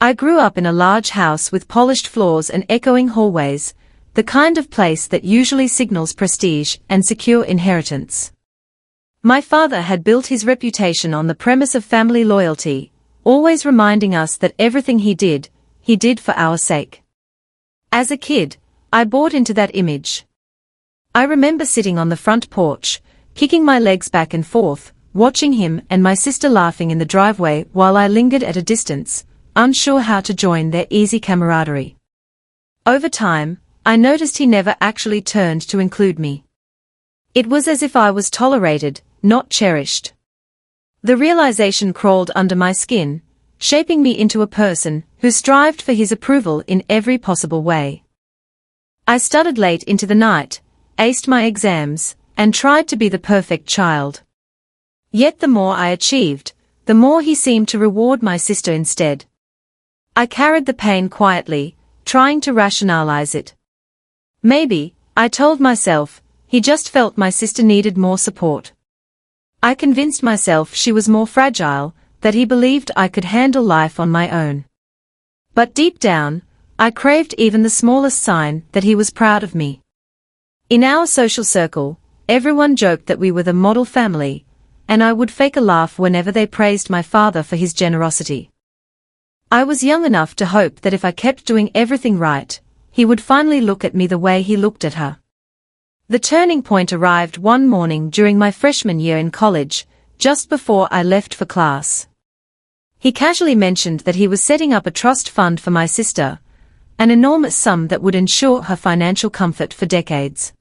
I grew up in a large house with polished floors and echoing hallways, the kind of place that usually signals prestige and secure inheritance. My father had built his reputation on the premise of family loyalty, always reminding us that everything he did for our sake. As a kid, I bought into that image. I remember sitting on the front porch, kicking my legs back and forth, watching him and my sister laughing in the driveway while I lingered at a distance, unsure how to join their easy camaraderie. Over time, I noticed he never actually turned to include me. It was as if I was tolerated, not cherished. The realization crawled under my skin, shaping me into a person who strived for his approval in every possible way. I studied late into the night, aced my exams, and tried to be the perfect child. Yet the more I achieved, the more he seemed to reward my sister instead. I carried the pain quietly, trying to rationalize it. Maybe, I told myself, he just felt my sister needed more support. I convinced myself she was more fragile, that he believed I could handle life on my own. But deep down, I craved even the smallest sign that he was proud of me. In our social circle, everyone joked that we were the model family, and I would fake a laugh whenever they praised my father for his generosity. I was young enough to hope that if I kept doing everything right, he would finally look at me the way he looked at her. The turning point arrived one morning during my freshman year in college, just before I left for class. He casually mentioned that he was setting up a trust fund for my sister, an enormous sum that would ensure her financial comfort for decades.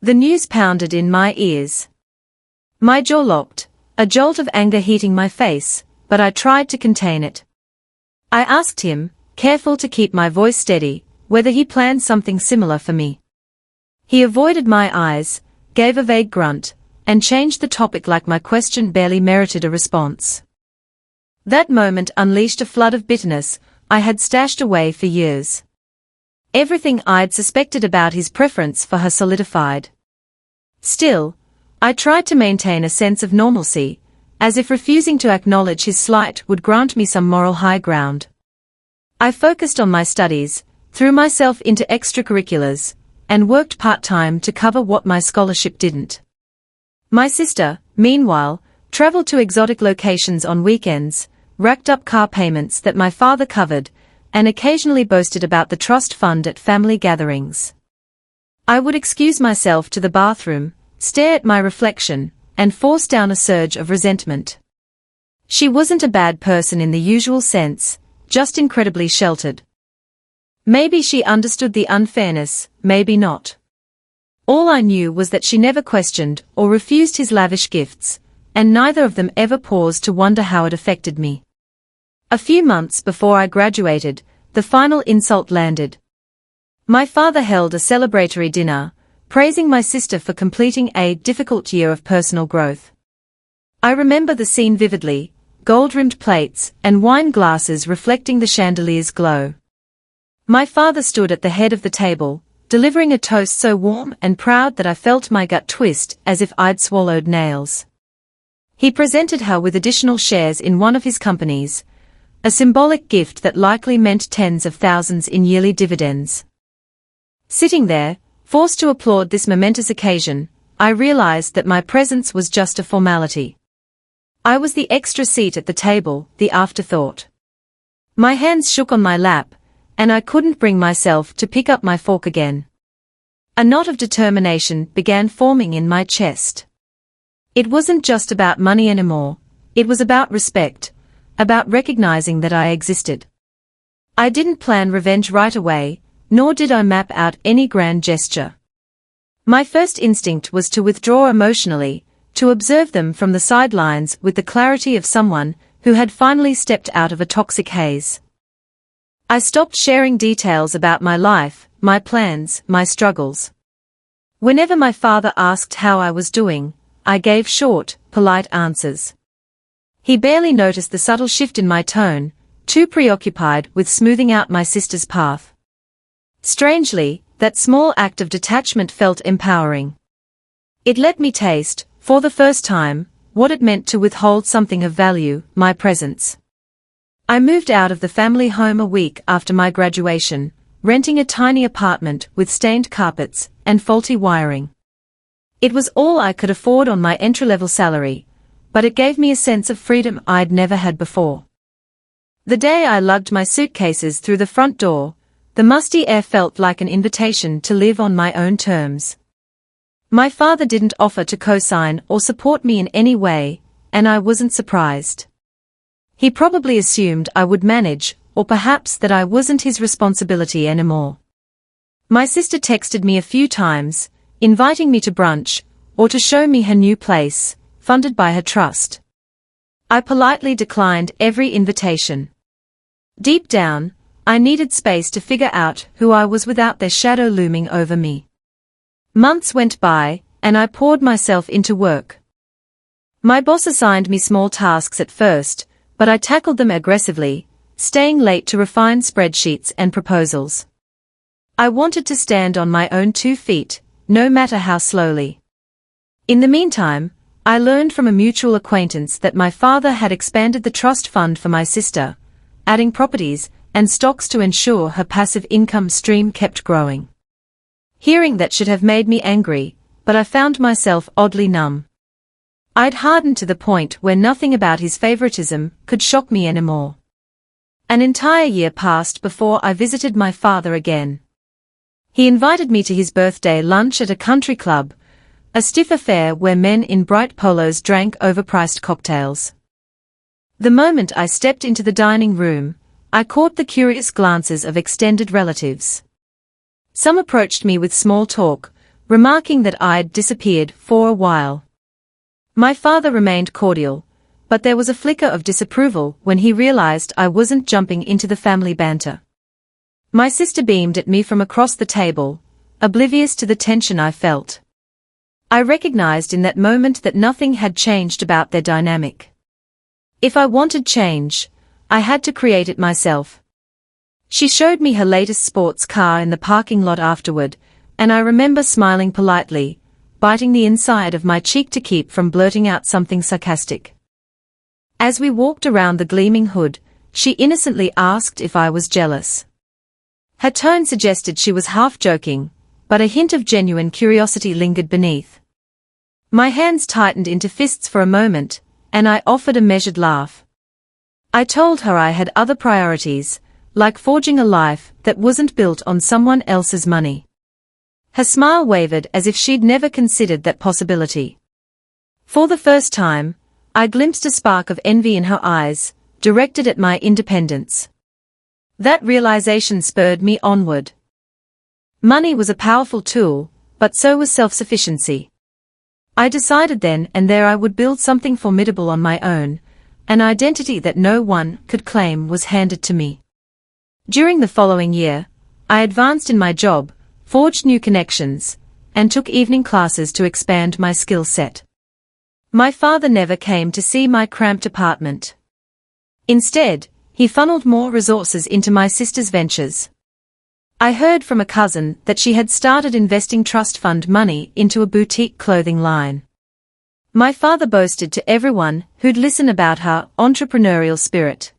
The news pounded in my ears. My jaw locked, a jolt of anger heating my face, but I tried to contain it. I asked him, careful to keep my voice steady, whether he planned something similar for me. He avoided my eyes, gave a vague grunt, and changed the topic like my question barely merited a response. That moment unleashed a flood of bitterness I had stashed away for years. Everything I'd suspected about his preference for her solidified. Still, I tried to maintain a sense of normalcy, as if refusing to acknowledge his slight would grant me some moral high ground. I focused on my studies, threw myself into extracurriculars, and worked part-time to cover what my scholarship didn't. My sister, meanwhile, traveled to exotic locations on weekends, racked up car payments that my father covered, and occasionally boasted about the trust fund at family gatherings. I would excuse myself to the bathroom, stare at my reflection, and force down a surge of resentment. She wasn't a bad person in the usual sense, just incredibly sheltered. Maybe she understood the unfairness, maybe not. All I knew was that she never questioned or refused his lavish gifts, and neither of them ever paused to wonder how it affected me. A few months before I graduated, the final insult landed. My father held a celebratory dinner, praising my sister for completing a difficult year of personal growth. I remember the scene vividly, gold-rimmed plates and wine glasses reflecting the chandelier's glow. My father stood at the head of the table, delivering a toast so warm and proud that I felt my gut twist as if I'd swallowed nails. He presented her with additional shares in one of his companies, a symbolic gift that likely meant tens of thousands in yearly dividends. Sitting there, forced to applaud this momentous occasion, I realized that my presence was just a formality. I was the extra seat at the table, the afterthought. My hands shook on my lap, and I couldn't bring myself to pick up my fork again. A knot of determination began forming in my chest. It wasn't just about money anymore, it was about respect, about recognizing that I existed. I didn't plan revenge right away, nor did I map out any grand gesture. My first instinct was to withdraw emotionally, to observe them from the sidelines with the clarity of someone who had finally stepped out of a toxic haze. I stopped sharing details about my life, my plans, my struggles. Whenever my father asked how I was doing, I gave short, polite answers. He barely noticed the subtle shift in my tone, too preoccupied with smoothing out my sister's path. Strangely, that small act of detachment felt empowering. It let me taste, for the first time, what it meant to withhold something of value, my presence. I moved out of the family home a week after my graduation, renting a tiny apartment with stained carpets and faulty wiring. It was all I could afford on my entry-level salary, but it gave me a sense of freedom I'd never had before. The day I lugged my suitcases through the front door, the musty air felt like an invitation to live on my own terms. My father didn't offer to co-sign or support me in any way, and I wasn't surprised. He probably assumed I would manage, or perhaps that I wasn't his responsibility anymore. My sister texted me a few times, inviting me to brunch, or to show me her new place, funded by her trust. I politely declined every invitation. Deep down, I needed space to figure out who I was without their shadow looming over me. Months went by, and I poured myself into work. My boss assigned me small tasks at first, but I tackled them aggressively, staying late to refine spreadsheets and proposals. I wanted to stand on my own 2 feet, no matter how slowly. In the meantime, I learned from a mutual acquaintance that my father had expanded the trust fund for my sister, adding properties and stocks to ensure her passive income stream kept growing. Hearing that should have made me angry, but I found myself oddly numb. I'd hardened to the point where nothing about his favoritism could shock me anymore. An entire year passed before I visited my father again. He invited me to his birthday lunch at a country club, a stiff affair where men in bright polos drank overpriced cocktails. The moment I stepped into the dining room, I caught the curious glances of extended relatives. Some approached me with small talk, remarking that I'd disappeared for a while. My father remained cordial, but there was a flicker of disapproval when he realized I wasn't jumping into the family banter. My sister beamed at me from across the table, oblivious to the tension I felt. I recognized in that moment that nothing had changed about their dynamic. If I wanted change, I had to create it myself. She showed me her latest sports car in the parking lot afterward, and I remember smiling politely, biting the inside of my cheek to keep from blurting out something sarcastic. As we walked around the gleaming hood, she innocently asked if I was jealous. Her tone suggested she was half joking, but a hint of genuine curiosity lingered beneath. My hands tightened into fists for a moment, and I offered a measured laugh. I told her I had other priorities, like forging a life that wasn't built on someone else's money. Her smile wavered as if she'd never considered that possibility. For the first time, I glimpsed a spark of envy in her eyes, directed at my independence. That realization spurred me onward. Money was a powerful tool, but so was self-sufficiency. I decided then and there I would build something formidable on my own, an identity that no one could claim was handed to me. During the following year, I advanced in my job, forged new connections, and took evening classes to expand my skill set. My father never came to see my cramped apartment. Instead, he funneled more resources into my sister's ventures. I heard from a cousin that she had started investing trust fund money into a boutique clothing line. My father boasted to everyone who'd listen about her entrepreneurial spirit.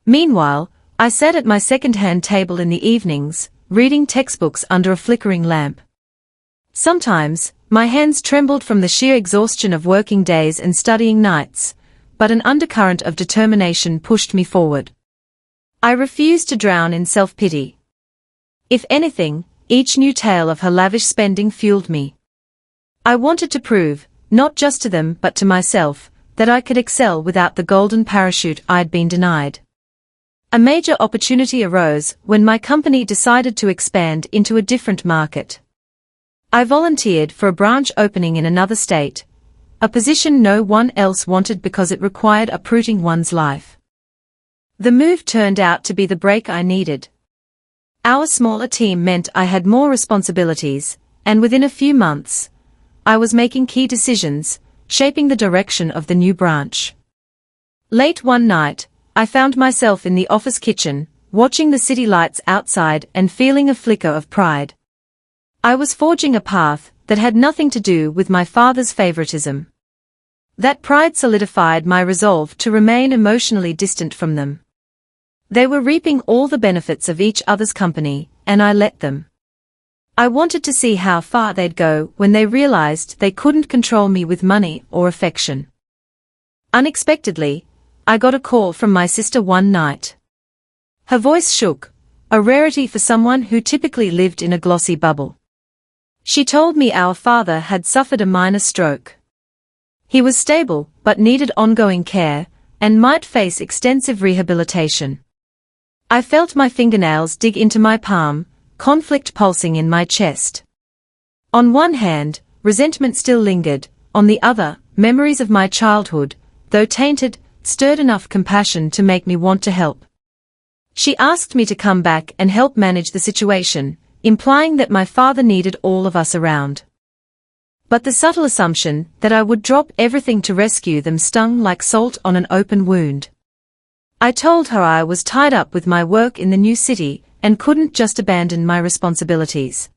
Meanwhile, I sat at my second-hand table in the evenings, reading textbooks under a flickering lamp. Sometimes, my hands trembled from the sheer exhaustion of working days and studying nights, but an undercurrent of determination pushed me forward. I refused to drown in self-pity. If anything, each new tale of her lavish spending fueled me. I wanted to prove, not just to them but to myself, that I could excel without the golden parachute I'd been denied. A major opportunity arose when my company decided to expand into a different market. I volunteered for a branch opening in another state, a position no one else wanted because it required uprooting one's life. The move turned out to be the break I needed. Our smaller team meant I had more responsibilities, and within a few months, I was making key decisions, shaping the direction of the new branch. Late one night, I found myself in the office kitchen, watching the city lights outside and feeling a flicker of pride. I was forging a path that had nothing to do with my father's favoritism. That pride solidified my resolve to remain emotionally distant from them. They were reaping all the benefits of each other's company, and I let them. I wanted to see how far they'd go when they realized they couldn't control me with money or affection. Unexpectedly, I got a call from my sister one night. Her voice shook, a rarity for someone who typically lived in a glossy bubble. She told me our father had suffered a minor stroke. He was stable, but needed ongoing care, and might face extensive rehabilitation. I felt my fingernails dig into my palm, conflict pulsing in my chest. On one hand, resentment still lingered, on the other, memories of my childhood, though tainted, stirred enough compassion to make me want to help. She asked me to come back and help manage the situation, implying that my father needed all of us around. But the subtle assumption that I would drop everything to rescue them stung like salt on an open wound. I told her I was tied up with my work in the new city and couldn't just abandon my responsibilities.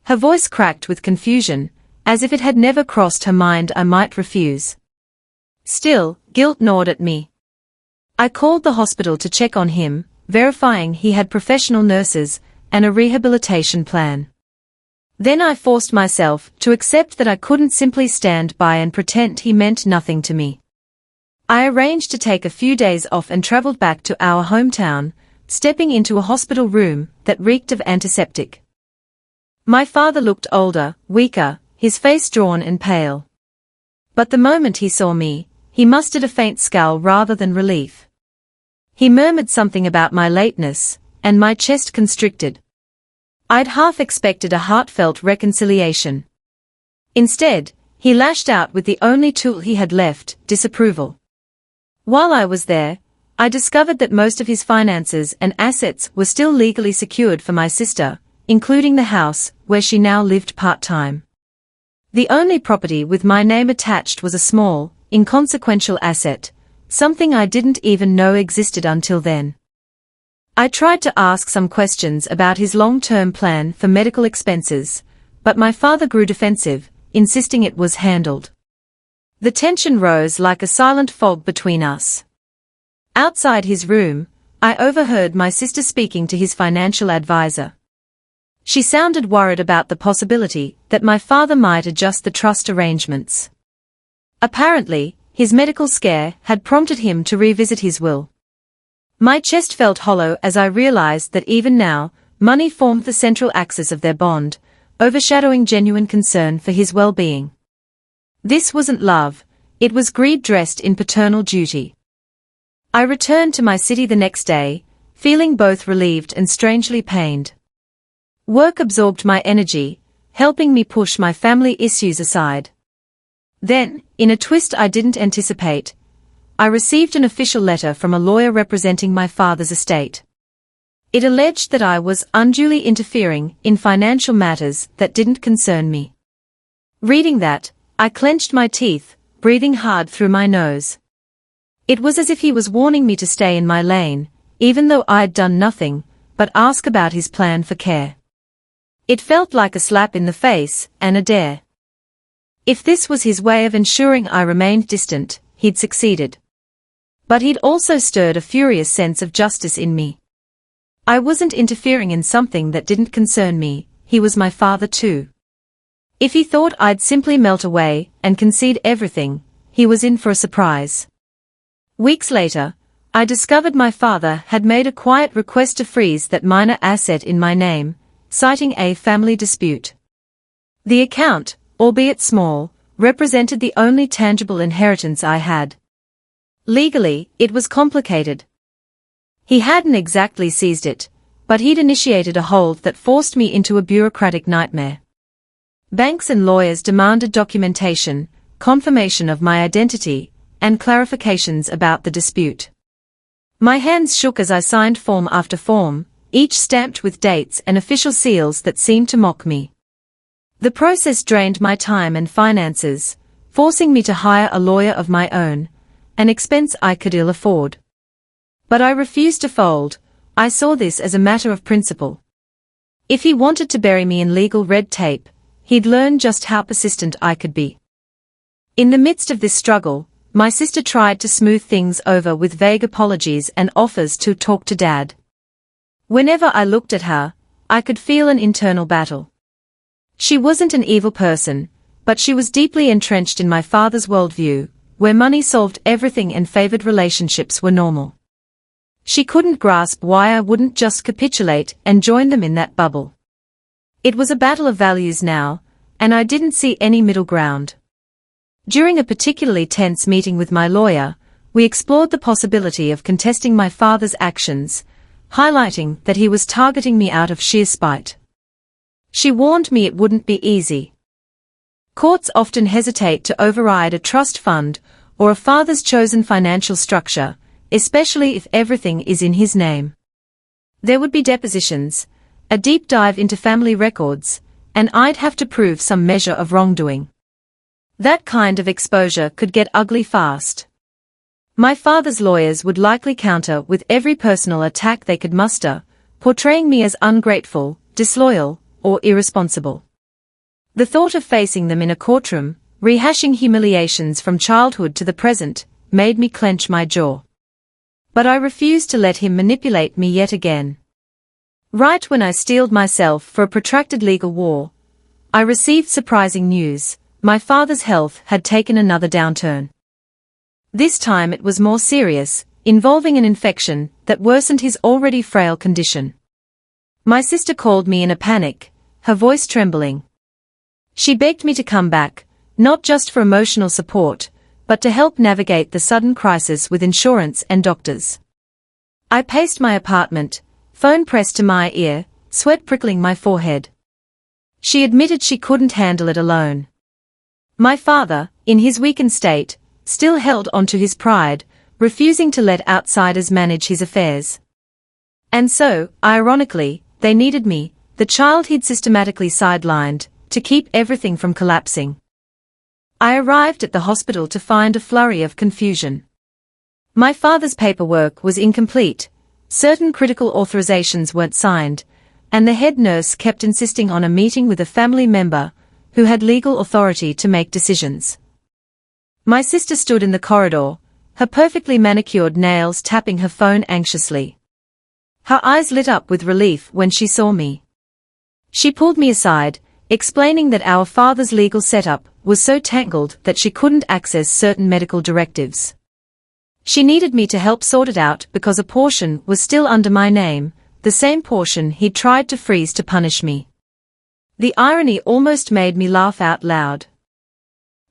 Her voice cracked with confusion, as if it had never crossed her mind I might refuse. Still, guilt gnawed at me. I called the hospital to check on him, verifying he had professional nurses and a rehabilitation plan. Then I forced myself to accept that I couldn't simply stand by and pretend he meant nothing to me. I arranged to take a few days off and traveled back to our hometown, stepping into a hospital room that reeked of antiseptic. My father looked older, weaker, his face drawn and pale. But the moment he saw me, he mustered a faint scowl rather than relief. He murmured something about my lateness, and my chest constricted. I'd half expected a heartfelt reconciliation. Instead, he lashed out with the only tool he had left, disapproval. While I was there, I discovered that most of his finances and assets were still legally secured for my sister, including the house where she now lived part-time. The only property with my name attached was a small, inconsequential asset, something I didn't even know existed until then. I tried to ask some questions about his long-term plan for medical expenses, but my father grew defensive, insisting it was handled. The tension rose like a silent fog between us. Outside his room, I overheard my sister speaking to his financial advisor. She sounded worried about the possibility that my father might adjust the trust arrangements. Apparently, his medical scare had prompted him to revisit his will. My chest felt hollow as I realized that even now, money formed the central axis of their bond, overshadowing genuine concern for his well-being. This wasn't love, it was greed dressed in paternal duty. I returned to my city the next day, feeling both relieved and strangely pained. Work absorbed my energy, helping me push my family issues aside. Then, in a twist I didn't anticipate, I received an official letter from a lawyer representing my father's estate. It alleged that I was unduly interfering in financial matters that didn't concern me. Reading that, I clenched my teeth, breathing hard through my nose. It was as if he was warning me to stay in my lane, even though I'd done nothing but ask about his plan for care. It felt like a slap in the face and a dare. If this was his way of ensuring I remained distant, he'd succeeded. But he'd also stirred a furious sense of justice in me. I wasn't interfering in something that didn't concern me, he was my father too. If he thought I'd simply melt away and concede everything, he was in for a surprise. Weeks later, I discovered my father had made a quiet request to freeze that minor asset in my name, citing a family dispute. The account, albeit small, represented the only tangible inheritance I had. Legally, it was complicated. He hadn't exactly seized it, but he'd initiated a hold that forced me into a bureaucratic nightmare. Banks and lawyers demanded documentation, confirmation of my identity, and clarifications about the dispute. My hands shook as I signed form after form, each stamped with dates and official seals that seemed to mock me. The process drained my time and finances, forcing me to hire a lawyer of my own, an expense I could ill afford. But I refused to fold. I saw this as a matter of principle. If he wanted to bury me in legal red tape, he'd learn just how persistent I could be. In the midst of this struggle, my sister tried to smooth things over with vague apologies and offers to talk to Dad. Whenever I looked at her, I could feel an internal battle. She wasn't an evil person, but she was deeply entrenched in my father's worldview, where money solved everything and favored relationships were normal. She couldn't grasp why I wouldn't just capitulate and join them in that bubble. It was a battle of values now, and I didn't see any middle ground. During a particularly tense meeting with my lawyer, we explored the possibility of contesting my father's actions, highlighting that he was targeting me out of sheer spite. She warned me it wouldn't be easy. Courts often hesitate to override a trust fund or a father's chosen financial structure, especially if everything is in his name. There would be depositions, a deep dive into family records, and I'd have to prove some measure of wrongdoing. That kind of exposure could get ugly fast. My father's lawyers would likely counter with every personal attack they could muster, portraying me as ungrateful, disloyal, or irresponsible. The thought of facing them in a courtroom, rehashing humiliations from childhood to the present, made me clench my jaw. But I refused to let him manipulate me yet again. Right when I steeled myself for a protracted legal war, I received surprising news: my father's health had taken another downturn. This time it was more serious, involving an infection that worsened his already frail condition. My sister called me in a panic, her voice trembling. She begged me to come back, not just for emotional support, but to help navigate the sudden crisis with insurance and doctors. I paced my apartment, phone pressed to my ear, sweat prickling my forehead. She admitted she couldn't handle it alone. My father, in his weakened state, still held onto his pride, refusing to let outsiders manage his affairs. And so, ironically, they needed me, the child he'd systematically sidelined, to keep everything from collapsing. I arrived at the hospital to find a flurry of confusion. My father's paperwork was incomplete, certain critical authorizations weren't signed, and the head nurse kept insisting on a meeting with a family member who had legal authority to make decisions. My sister stood in the corridor, her perfectly manicured nails tapping her phone anxiously. Her eyes lit up with relief when she saw me. She pulled me aside, explaining that our father's legal setup was so tangled that she couldn't access certain medical directives. She needed me to help sort it out because a portion was still under my name, the same portion he'd tried to freeze to punish me. The irony almost made me laugh out loud.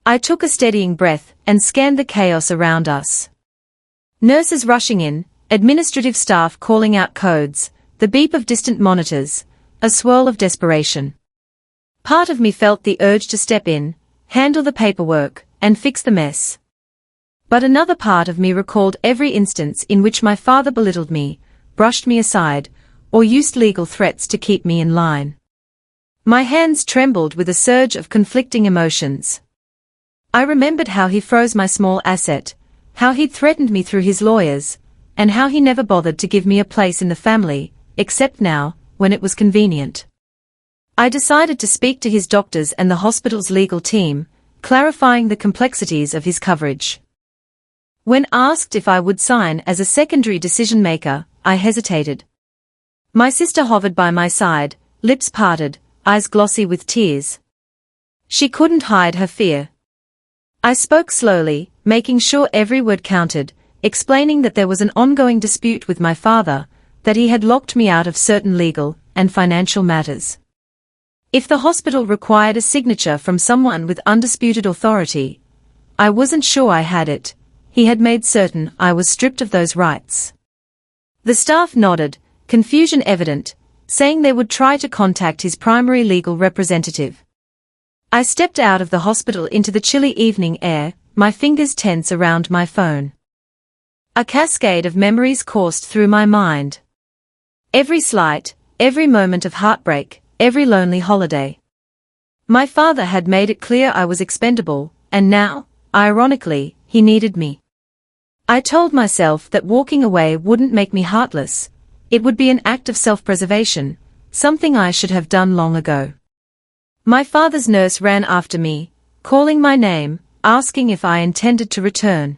I took a steadying breath and scanned the chaos around us. Nurses rushing in, administrative staff calling out codes, the beep of distant monitors, a swirl of desperation. Part of me felt the urge to step in, handle the paperwork, and fix the mess. But another part of me recalled every instance in which my father belittled me, brushed me aside, or used legal threats to keep me in line. My hands trembled with a surge of conflicting emotions. I remembered how he froze my small asset, how he'd threatened me through his lawyers, and how he never bothered to give me a place in the family, except now, when it was convenient. I decided to speak to his doctors and the hospital's legal team, clarifying the complexities of his coverage. When asked if I would sign as a secondary decision-maker, I hesitated. My sister hovered by my side, lips parted, eyes glossy with tears. She couldn't hide her fear. I spoke slowly, making sure every word counted, explaining that there was an ongoing dispute with my father, that he had locked me out of certain legal and financial matters. If the hospital required a signature from someone with undisputed authority, I wasn't sure I had it. He had made certain I was stripped of those rights. The staff nodded, confusion evident, saying they would try to contact his primary legal representative. I stepped out of the hospital into the chilly evening air, my fingers tense around my phone. A cascade of memories coursed through my mind. Every slight, every moment of heartbreak, every lonely holiday. My father had made it clear I was expendable, and now, ironically, he needed me. I told myself that walking away wouldn't make me heartless, it would be an act of self-preservation, something I should have done long ago. My father's nurse ran after me, calling my name, asking if I intended to return.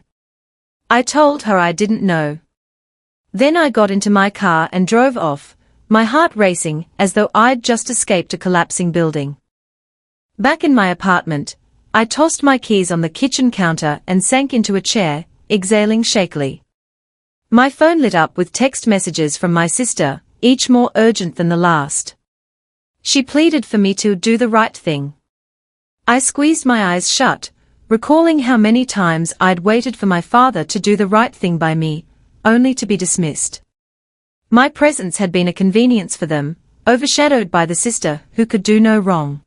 I told her I didn't know. Then I got into my car and drove off, my heart racing as though I'd just escaped a collapsing building. Back in my apartment, I tossed my keys on the kitchen counter and sank into a chair, exhaling shakily. My phone lit up with text messages from my sister, each more urgent than the last. She pleaded for me to do the right thing. I squeezed my eyes shut, recalling how many times I'd waited for my father to do the right thing by me, only to be dismissed. My presence had been a convenience for them, overshadowed by the sister who could do no wrong.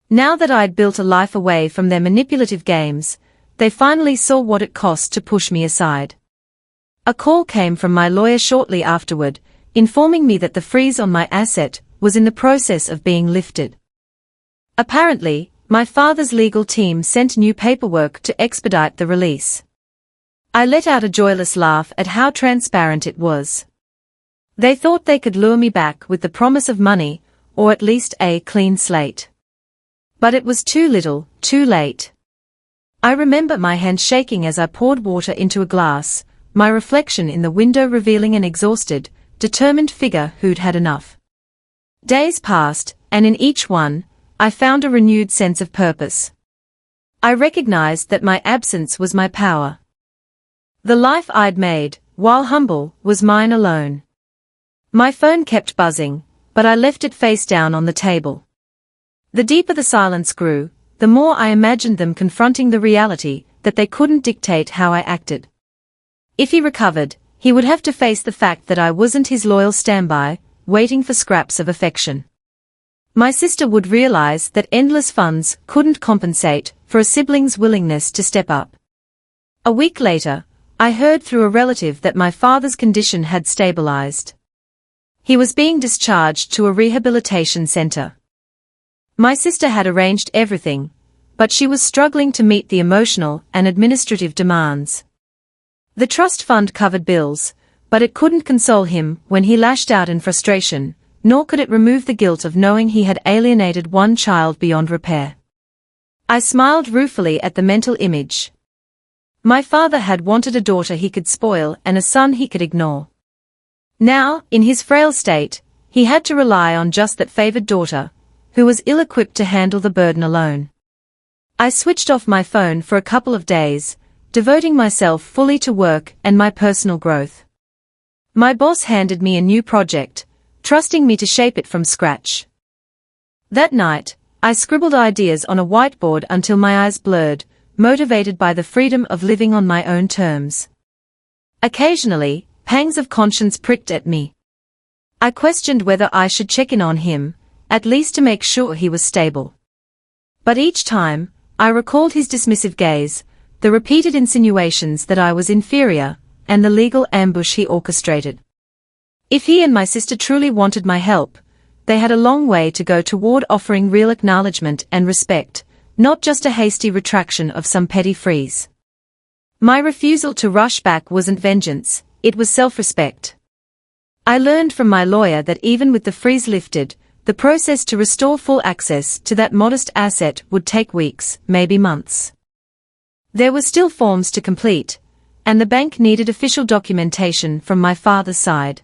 Now that I'd built a life away from their manipulative games, they finally saw what it cost to push me aside. A call came from my lawyer shortly afterward, informing me that the freeze on my asset was in the process of being lifted. Apparently, my father's legal team sent new paperwork to expedite the release. I let out a joyless laugh at how transparent it was. They thought they could lure me back with the promise of money, or at least a clean slate. But it was too little, too late. I remember my hand shaking as I poured water into a glass, my reflection in the window revealing an exhausted, determined figure who'd had enough. Days passed, and in each one, I found a renewed sense of purpose. I recognized that my absence was my power. The life I'd made, while humble, was mine alone. My phone kept buzzing, but I left it face down on the table. The deeper the silence grew, the more I imagined them confronting the reality that they couldn't dictate how I acted. If he recovered, he would have to face the fact that I wasn't his loyal standby, waiting for scraps of affection. My sister would realize that endless funds couldn't compensate for a sibling's willingness to step up. A week later, I heard through a relative that my father's condition had stabilized. He was being discharged to a rehabilitation center. My sister had arranged everything, but she was struggling to meet the emotional and administrative demands. The trust fund covered bills, but it couldn't console him when he lashed out in frustration, nor could it remove the guilt of knowing he had alienated one child beyond repair. I smiled ruefully at the mental image. My father had wanted a daughter he could spoil and a son he could ignore. Now, in his frail state, he had to rely on just that favored daughter, who was ill-equipped to handle the burden alone. I switched off my phone for a couple of days, devoting myself fully to work and my personal growth. My boss handed me a new project, trusting me to shape it from scratch. That night, I scribbled ideas on a whiteboard until my eyes blurred, motivated by the freedom of living on my own terms. Occasionally, pangs of conscience pricked at me. I questioned whether I should check in on him, at least to make sure he was stable. But each time, I recalled his dismissive gaze, the repeated insinuations that I was inferior, and the legal ambush he orchestrated. If he and my sister truly wanted my help, they had a long way to go toward offering real acknowledgement and respect, not just a hasty retraction of some petty freeze. My refusal to rush back wasn't vengeance, it was self-respect. I learned from my lawyer that even with the freeze lifted, the process to restore full access to that modest asset would take weeks, maybe months. There were still forms to complete, and the bank needed official documentation from my father's side.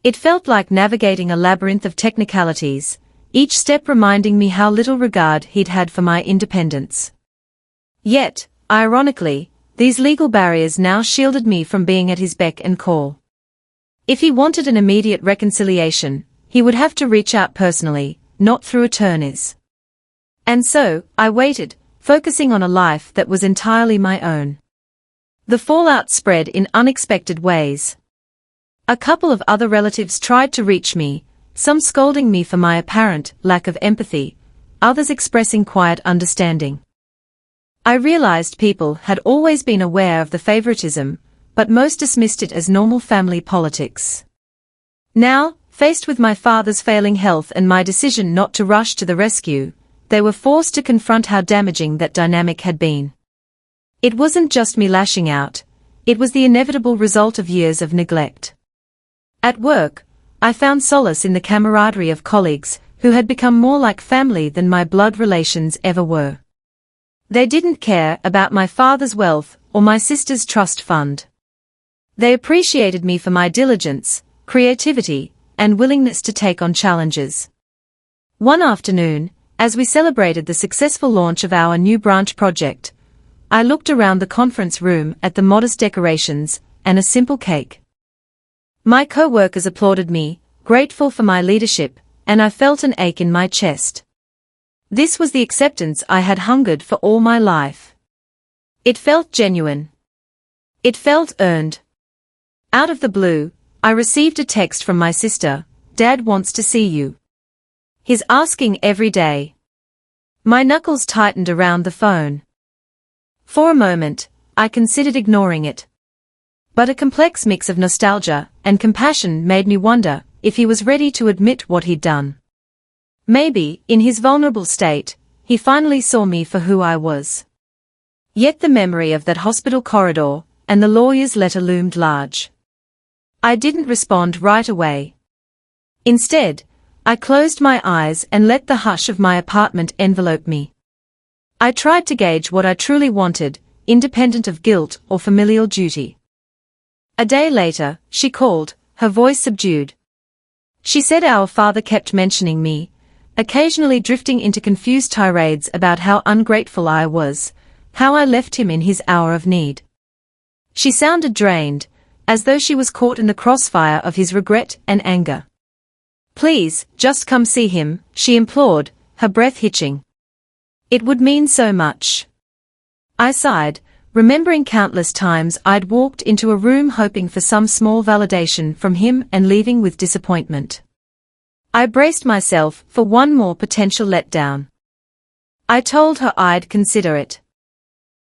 It felt like navigating a labyrinth of technicalities, each step reminding me how little regard he'd had for my independence. Yet, ironically, these legal barriers now shielded me from being at his beck and call. If he wanted an immediate reconciliation, he would have to reach out personally, not through attorneys. And so, I waited, focusing on a life that was entirely my own. The fallout spread in unexpected ways. A couple of other relatives tried to reach me, some scolding me for my apparent lack of empathy, others expressing quiet understanding. I realized people had always been aware of the favoritism, but most dismissed it as normal family politics. Now, faced with my father's failing health and my decision not to rush to the rescue, they were forced to confront how damaging that dynamic had been. It wasn't just me lashing out, it was the inevitable result of years of neglect. At work, I found solace in the camaraderie of colleagues who had become more like family than my blood relations ever were. They didn't care about my father's wealth or my sister's trust fund. They appreciated me for my diligence, creativity, and willingness to take on challenges. One afternoon, as we celebrated the successful launch of our new branch project, I looked around the conference room at the modest decorations and a simple cake. My co-workers applauded me, grateful for my leadership, and I felt an ache in my chest. This was the acceptance I had hungered for all my life. It felt genuine. It felt earned. Out of the blue, I received a text from my sister, "Dad wants to see you. He's asking every day." My knuckles tightened around the phone. For a moment, I considered ignoring it. But a complex mix of nostalgia and compassion made me wonder if he was ready to admit what he'd done. Maybe, in his vulnerable state, he finally saw me for who I was. Yet the memory of that hospital corridor and the lawyer's letter loomed large. I didn't respond right away. Instead, I closed my eyes and let the hush of my apartment envelope me. I tried to gauge what I truly wanted, independent of guilt or familial duty. A day later, she called, her voice subdued. She said our father kept mentioning me, occasionally drifting into confused tirades about how ungrateful I was, how I left him in his hour of need. She sounded drained, as though she was caught in the crossfire of his regret and anger. "Please, just come see him," she implored, her breath hitching. It would mean so much. I sighed, remembering countless times I'd walked into a room hoping for some small validation from him and leaving with disappointment. I braced myself for one more potential letdown. I told her I'd consider it.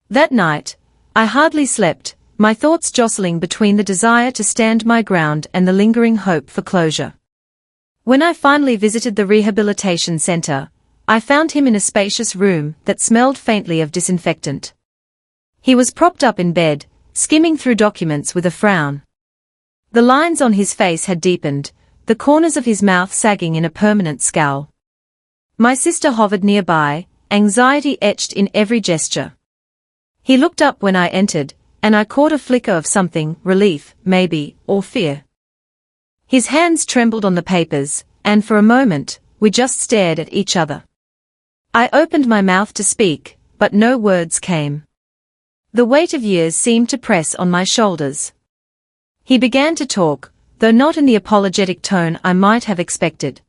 That night, I hardly slept, my thoughts jostling between the desire to stand my ground and the lingering hope for closure. When I finally visited the rehabilitation center, I found him in a spacious room that smelled faintly of disinfectant. He was propped up in bed, skimming through documents with a frown. The lines on his face had deepened, the corners of his mouth sagging in a permanent scowl. My sister hovered nearby, anxiety etched in every gesture. He looked up when I entered, and I caught a flicker of something, relief, maybe, or fear. His hands trembled on the papers, and for a moment, we just stared at each other. I opened my mouth to speak, but no words came. The weight of years seemed to press on my shoulders. He began to talk, though not in the apologetic tone I might have expected.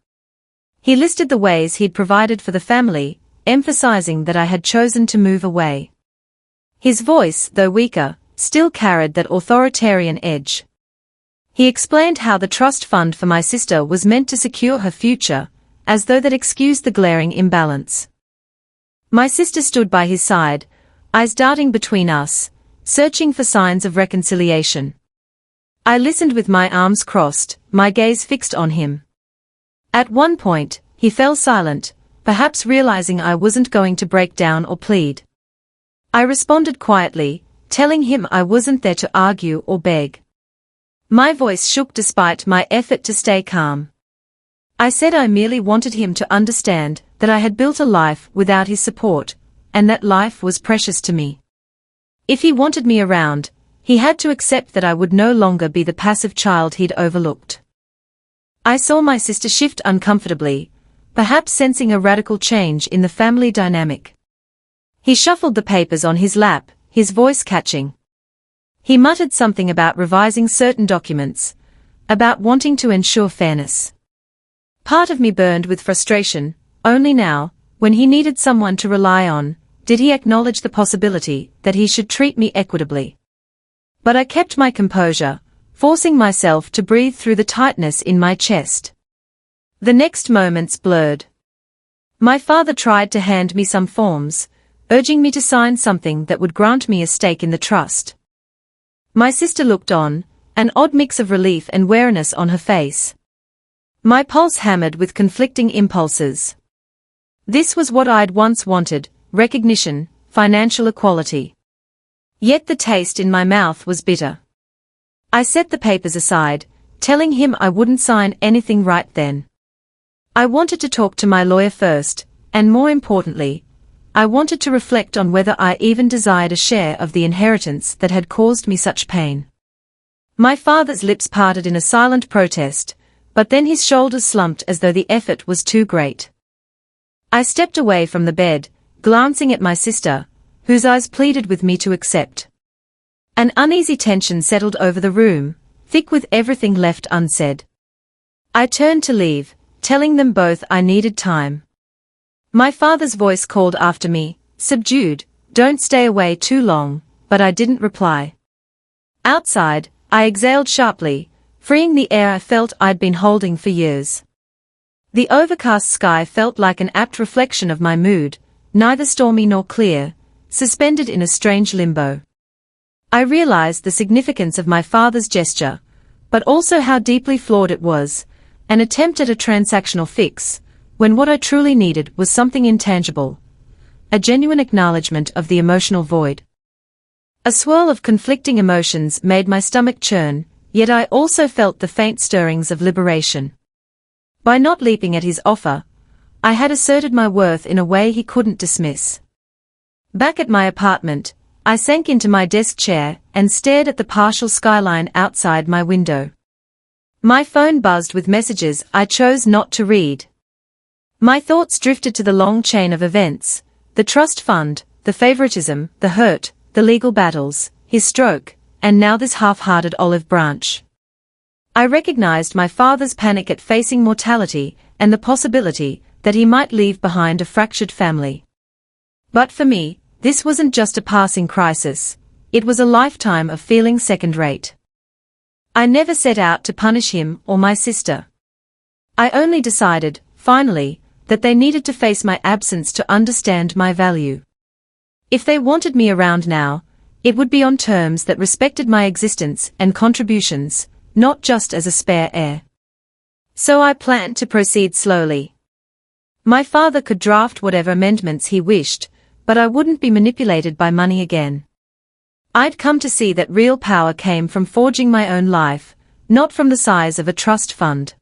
He listed the ways he'd provided for the family, emphasizing that I had chosen to move away. His voice, though weaker, still carried that authoritarian edge. He explained how the trust fund for my sister was meant to secure her future, as though that excused the glaring imbalance. My sister stood by his side, eyes darting between us, searching for signs of reconciliation. I listened with my arms crossed, my gaze fixed on him. At one point, he fell silent, perhaps realizing I wasn't going to break down or plead. I responded quietly, telling him I wasn't there to argue or beg. My voice shook despite my effort to stay calm. I said I merely wanted him to understand that I had built a life without his support, and that life was precious to me. If he wanted me around, he had to accept that I would no longer be the passive child he'd overlooked. I saw my sister shift uncomfortably, perhaps sensing a radical change in the family dynamic. He shuffled the papers on his lap, his voice catching. He muttered something about revising certain documents, about wanting to ensure fairness. Part of me burned with frustration. Only now, when he needed someone to rely on, did he acknowledge the possibility that he should treat me equitably. But I kept my composure, forcing myself to breathe through the tightness in my chest. The next moments blurred. My father tried to hand me some forms, urging me to sign something that would grant me a stake in the trust. My sister looked on, an odd mix of relief and wariness on her face. My pulse hammered with conflicting impulses. This was what I'd once wanted, recognition, financial equality. Yet the taste in my mouth was bitter. I set the papers aside, telling him I wouldn't sign anything right then. I wanted to talk to my lawyer first, and more importantly, I wanted to reflect on whether I even desired a share of the inheritance that had caused me such pain. My father's lips parted in a silent protest, but then his shoulders slumped as though the effort was too great. I stepped away from the bed, glancing at my sister, whose eyes pleaded with me to accept. An uneasy tension settled over the room, thick with everything left unsaid. I turned to leave, telling them both I needed time. My father's voice called after me, subdued, "Don't stay away too long," but I didn't reply. Outside, I exhaled sharply, freeing the air I felt I'd been holding for years. The overcast sky felt like an apt reflection of my mood, neither stormy nor clear, suspended in a strange limbo. I realized the significance of my father's gesture, but also how deeply flawed it was, an attempt at a transactional fix, when what I truly needed was something intangible, a genuine acknowledgement of the emotional void. A swirl of conflicting emotions made my stomach churn, yet I also felt the faint stirrings of liberation. By not leaping at his offer, I had asserted my worth in a way he couldn't dismiss. Back at my apartment, I sank into my desk chair and stared at the partial skyline outside my window. My phone buzzed with messages I chose not to read. My thoughts drifted to the long chain of events, the trust fund, the favoritism, the hurt, the legal battles, his stroke, and now this half-hearted olive branch. I recognized my father's panic at facing mortality and the possibility that he might leave behind a fractured family. But for me, this wasn't just a passing crisis, it was a lifetime of feeling second-rate. I never set out to punish him or my sister. I only decided, finally, that they needed to face my absence to understand my value. If they wanted me around now, it would be on terms that respected my existence and contributions, not just as a spare heir. So I planned to proceed slowly. My father could draft whatever amendments he wished, but I wouldn't be manipulated by money again. I'd come to see that real power came from forging my own life, not from the size of a trust fund.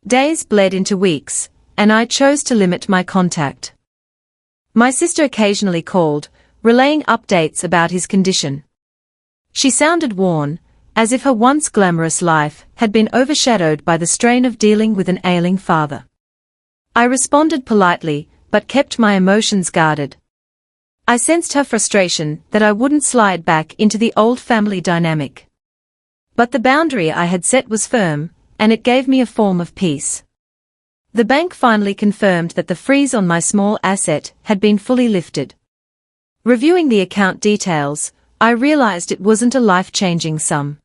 Days bled into weeks, and I chose to limit my contact. My sister occasionally called, relaying updates about his condition. She sounded worn, as if her once glamorous life had been overshadowed by the strain of dealing with an ailing father. I responded politely, but kept my emotions guarded. I sensed her frustration that I wouldn't slide back into the old family dynamic. But the boundary I had set was firm, and it gave me a form of peace. The bank finally confirmed that the freeze on my small asset had been fully lifted. Reviewing the account details, I realized it wasn't a life-changing sum.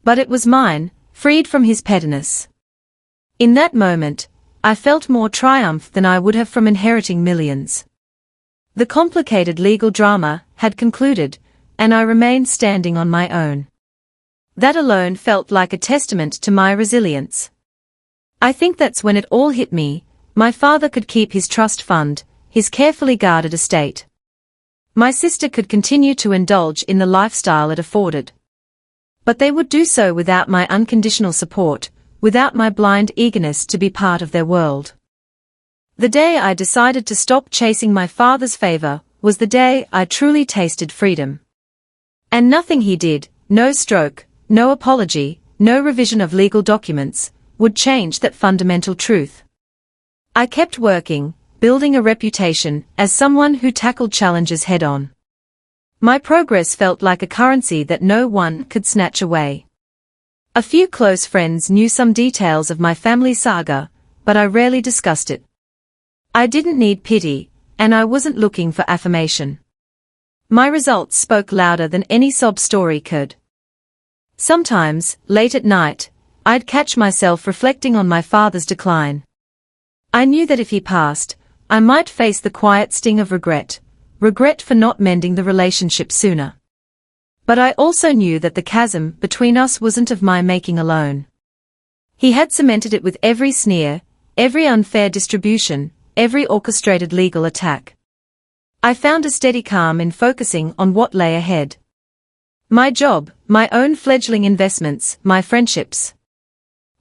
But it was mine, freed from his pettiness. In that moment, I felt more triumph than I would have from inheriting millions. The complicated legal drama had concluded, and I remained standing on my own. That alone felt like a testament to my resilience. I think that's when it all hit me, my father could keep his trust fund, his carefully guarded estate. My sister could continue to indulge in the lifestyle it afforded. But they would do so without my unconditional support, without my blind eagerness to be part of their world. The day I decided to stop chasing my father's favor was the day I truly tasted freedom. And nothing he did, no stroke, no apology, no revision of legal documents, would change that fundamental truth. I kept working, building a reputation as someone who tackled challenges head-on. My progress felt like a currency that no one could snatch away. A few close friends knew some details of my family saga, but I rarely discussed it. I didn't need pity, and I wasn't looking for affirmation. My results spoke louder than any sob story could. Sometimes, late at night, I'd catch myself reflecting on my father's decline. I knew that if he passed, I might face the quiet sting of regret for not mending the relationship sooner. But I also knew that the chasm between us wasn't of my making alone. He had cemented it with every sneer, every unfair distribution, every orchestrated legal attack. I found a steady calm in focusing on what lay ahead. My job, my own fledgling investments, my friendships.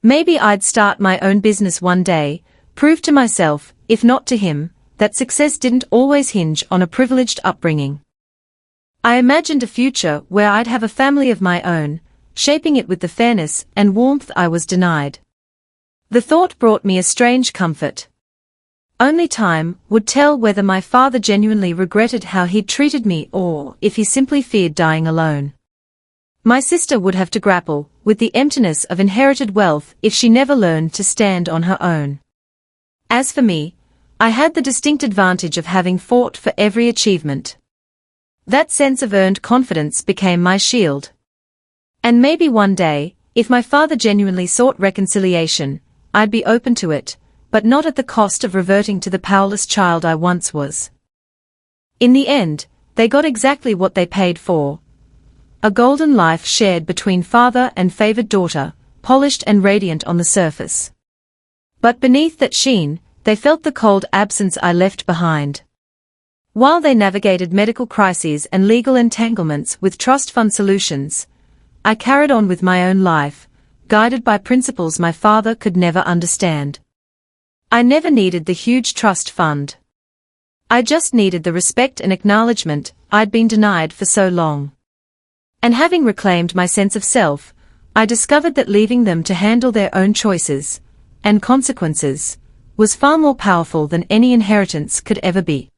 Maybe I'd start my own business one day, prove to myself, if not to him, that success didn't always hinge on a privileged upbringing. I imagined a future where I'd have a family of my own, shaping it with the fairness and warmth I was denied. The thought brought me a strange comfort. Only time would tell whether my father genuinely regretted how he'd treated me or if he simply feared dying alone. My sister would have to grapple with the emptiness of inherited wealth if she never learned to stand on her own. As for me, I had the distinct advantage of having fought for every achievement. That sense of earned confidence became my shield. And maybe one day, if my father genuinely sought reconciliation, I'd be open to it, but not at the cost of reverting to the powerless child I once was. In the end, they got exactly what they paid for. A golden life shared between father and favored daughter, polished and radiant on the surface. But beneath that sheen, they felt the cold absence I left behind. While they navigated medical crises and legal entanglements with trust fund solutions, I carried on with my own life, guided by principles my father could never understand. I never needed the huge trust fund. I just needed the respect and acknowledgement I'd been denied for so long. And having reclaimed my sense of self, I discovered that leaving them to handle their own choices and consequences was far more powerful than any inheritance could ever be.